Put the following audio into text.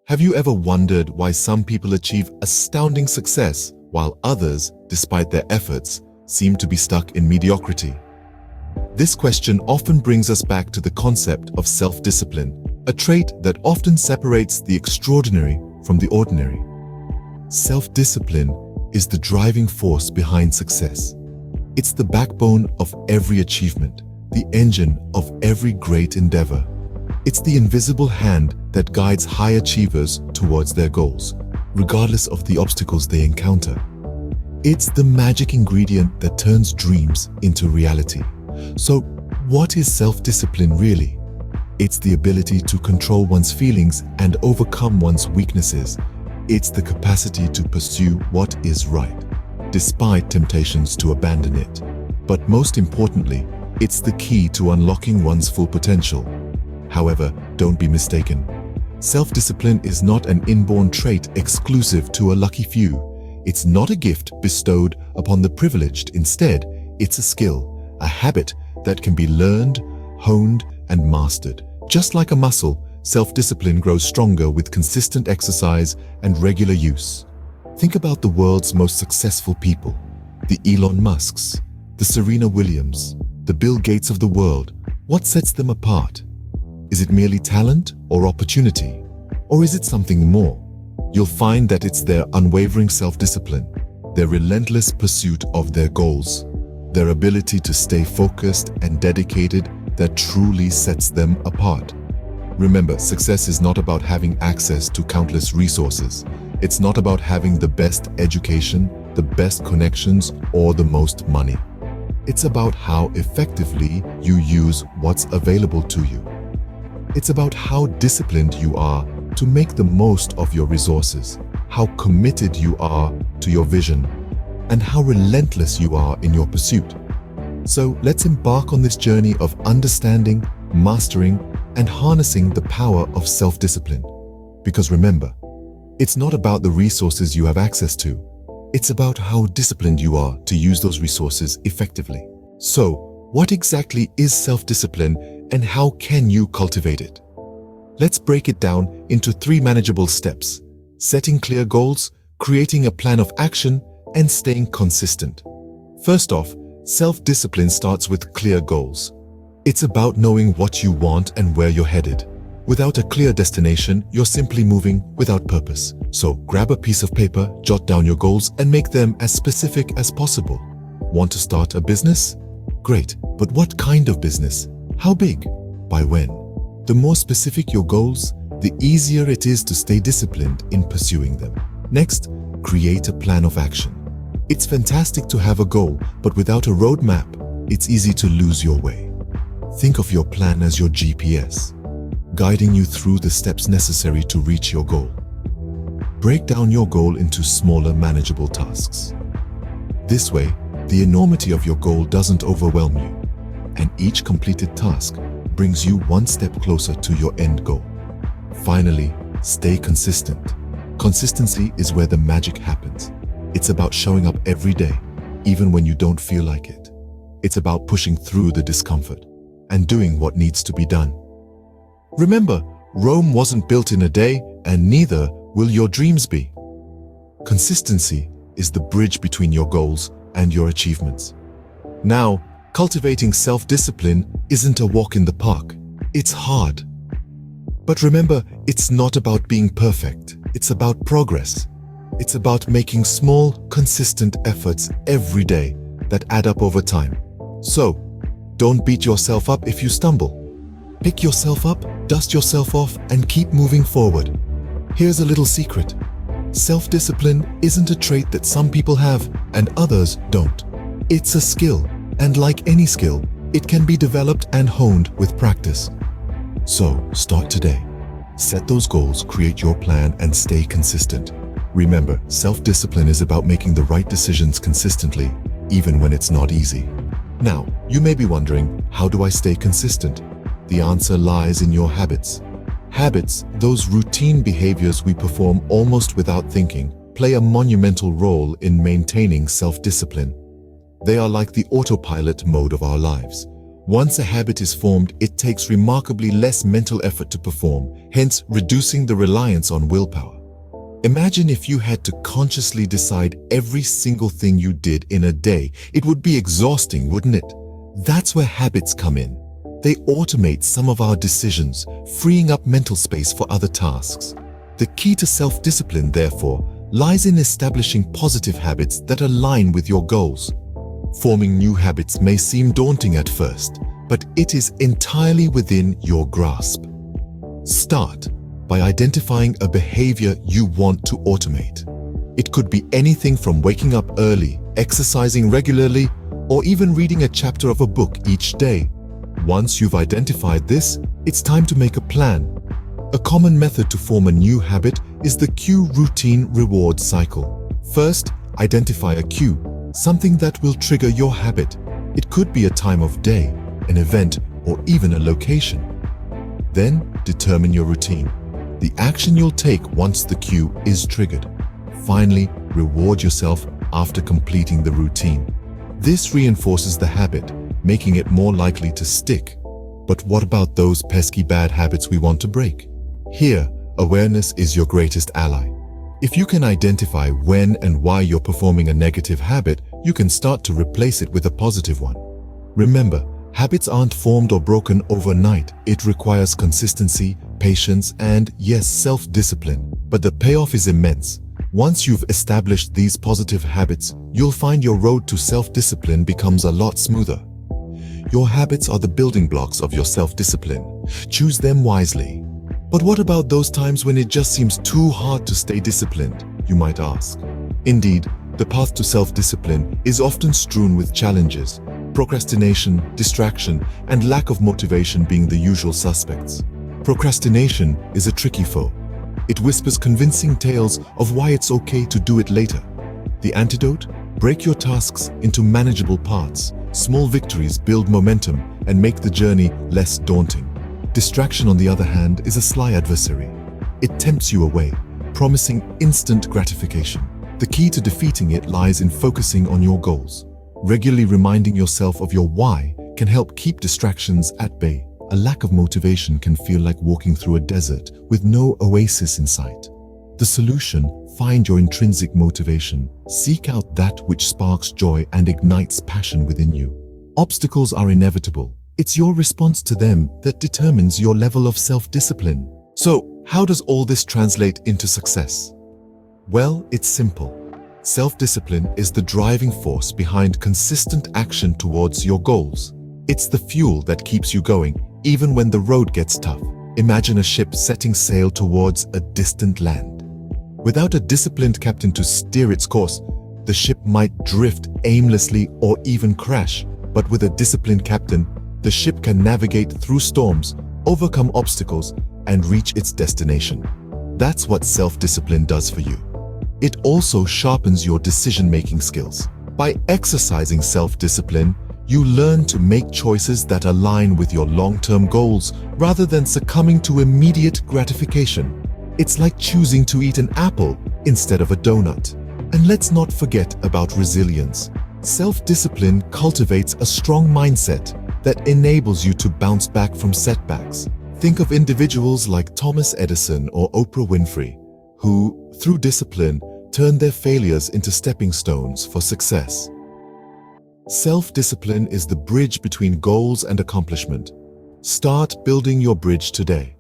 Have you ever wondered why some people achieve astounding success while others, despite their efforts, seem to be stuck in mediocrity? This question often brings us back to the concept of self-discipline, a trait that often separates the extraordinary from the ordinary. Self-discipline is the driving force behind success. It's the backbone of every achievement, the engine of every great endeavor. It's the invisible hand that guides high achievers towards their goals, regardless of the obstacles they encounter. It's the magic ingredient that turns dreams into reality. So, what is self-discipline really? It's the ability to control one's feelings and overcome one's weaknesses. It's the capacity to pursue what is right, despite temptations to abandon it. But most importantly, it's the key to unlocking one's full potential. However, don't be mistaken. Self-discipline is not an inborn trait exclusive to a lucky few. It's not a gift bestowed upon the privileged. Instead, it's a skill, a habit that can be learned, honed, and mastered. Just like a muscle, self-discipline grows stronger with consistent exercise and regular use. Think about the world's most successful people, the Elon Musks, the Serena Williams, the Bill Gates of the world. What sets them apart? Is it merely talent or opportunity? Or is it something more? You'll find that it's their unwavering self-discipline, their relentless pursuit of their goals, their ability to stay focused and dedicated that truly sets them apart. Remember, success is not about having access to countless resources. It's not about having the best education, the best connections, or the most money. It's about how effectively you use what's available to you. It's about how disciplined you are to make the most of your resources, how committed you are to your vision, and how relentless you are in your pursuit. So let's embark on this journey of understanding, mastering, and harnessing the power of self-discipline. Because remember, it's not about the resources you have access to. It's about how disciplined you are to use those resources effectively. So, what exactly is self-discipline and how can you cultivate it? Let's break it down into 3 manageable steps: setting clear goals, creating a plan of action, and staying consistent. First off, self-discipline starts with clear goals. It's about knowing what you want and where you're headed. Without a clear destination, you're simply moving without purpose. So grab a piece of paper, jot down your goals, and make them as specific as possible. Want to start a business? Great, but what kind of business? How big? By when? The more specific your goals, the easier it is to stay disciplined in pursuing them. Next, create a plan of action. It's fantastic to have a goal, but without a roadmap, it's easy to lose your way. Think of your plan as your GPS, guiding you through the steps necessary to reach your goal. Break down your goal into smaller, manageable tasks. This way, the enormity of your goal doesn't overwhelm you, and each completed task brings you one step closer to your end goal. Finally, stay consistent. Consistency is where the magic happens. It's about showing up every day, even when you don't feel like it. It's about pushing through the discomfort and doing what needs to be done. Remember, Rome wasn't built in a day, and neither will your dreams be. Consistency is the bridge between your goals and your achievements. Now, cultivating self-discipline isn't a walk in the park. It's hard. But remember, it's not about being perfect. It's about progress. It's about making small, consistent efforts every day that add up over time. So, don't beat yourself up if you stumble. Pick yourself up, dust yourself off, and keep moving forward. Here's a little secret. Self-discipline isn't a trait that some people have and others don't. It's a skill, and like any skill, it can be developed and honed with practice. So, start today. Set those goals, create your plan, and stay consistent. Remember, self-discipline is about making the right decisions consistently, even when it's not easy. Now, you may be wondering, how do I stay consistent? The answer lies in your habits. Habits, those routine behaviors we perform almost without thinking, play a monumental role in maintaining self-discipline. They are like the autopilot mode of our lives, Once a habit is formed, it takes remarkably less mental effort to perform, hence reducing the reliance on willpower. Imagine if you had to consciously decide every single thing you did in a day. It would be exhausting, wouldn't it? That's where habits come in. They automate some of our decisions, freeing up mental space for other tasks. The key to self-discipline, therefore, lies in establishing positive habits that align with your goals. Forming new habits may seem daunting at first, but it is entirely within your grasp. Start by identifying a behavior you want to automate. It could be anything from waking up early, exercising regularly, or even reading a chapter of a book each day. Once you've identified this, it's time to make a plan. A common method to form a new habit is the cue routine reward cycle. First, identify a cue, something that will trigger your habit. It could be a time of day, an event, or even a location. Then, determine your routine, the action you'll take once the cue is triggered. Finally, reward yourself after completing the routine. This reinforces the habit, making it more likely to stick. But what about those pesky bad habits we want to break? Here, awareness is your greatest ally. If you can identify when and why you're performing a negative habit, you can start to replace it with a positive one. Remember, habits aren't formed or broken overnight. It requires consistency, patience, and yes, self-discipline. But the payoff is immense. Once you've established these positive habits, you'll find your road to self-discipline becomes a lot smoother. Your habits are the building blocks of your self-discipline. Choose them wisely. But what about those times when it just seems too hard to stay disciplined, you might ask? Indeed, the path to self-discipline is often strewn with challenges. Procrastination, distraction, and lack of motivation being the usual suspects. Procrastination is a tricky foe. It whispers convincing tales of why it's okay to do it later. The antidote? Break your tasks into manageable parts. Small victories build momentum and make the journey less daunting. Distraction, on the other hand, is a sly adversary. It tempts you away, promising instant gratification. The key to defeating it lies in focusing on your goals. Regularly reminding yourself of your why can help keep distractions at bay. A lack of motivation can feel like walking through a desert with no oasis in sight. The solution: find your intrinsic motivation. Seek out that which sparks joy and ignites passion within you. Obstacles are inevitable. It's your response to them that determines your level of self-discipline. So, how does all this translate into success? Well, it's simple. Self-discipline is the driving force behind consistent action towards your goals. It's the fuel that keeps you going, even when the road gets tough. Imagine a ship setting sail towards a distant land. Without a disciplined captain to steer its course, the ship might drift aimlessly or even crash. But with a disciplined captain, the ship can navigate through storms, overcome obstacles, and reach its destination. That's what self-discipline does for you. It also sharpens your decision-making skills. By exercising self-discipline, you learn to make choices that align with your long-term goals rather than succumbing to immediate gratification. It's like choosing to eat an apple instead of a donut. And let's not forget about resilience. Self-discipline cultivates a strong mindset that enables you to bounce back from setbacks. Think of individuals like Thomas Edison or Oprah Winfrey, who, through discipline, turned their failures into stepping stones for success. Self-discipline is the bridge between goals and accomplishment. Start building your bridge today.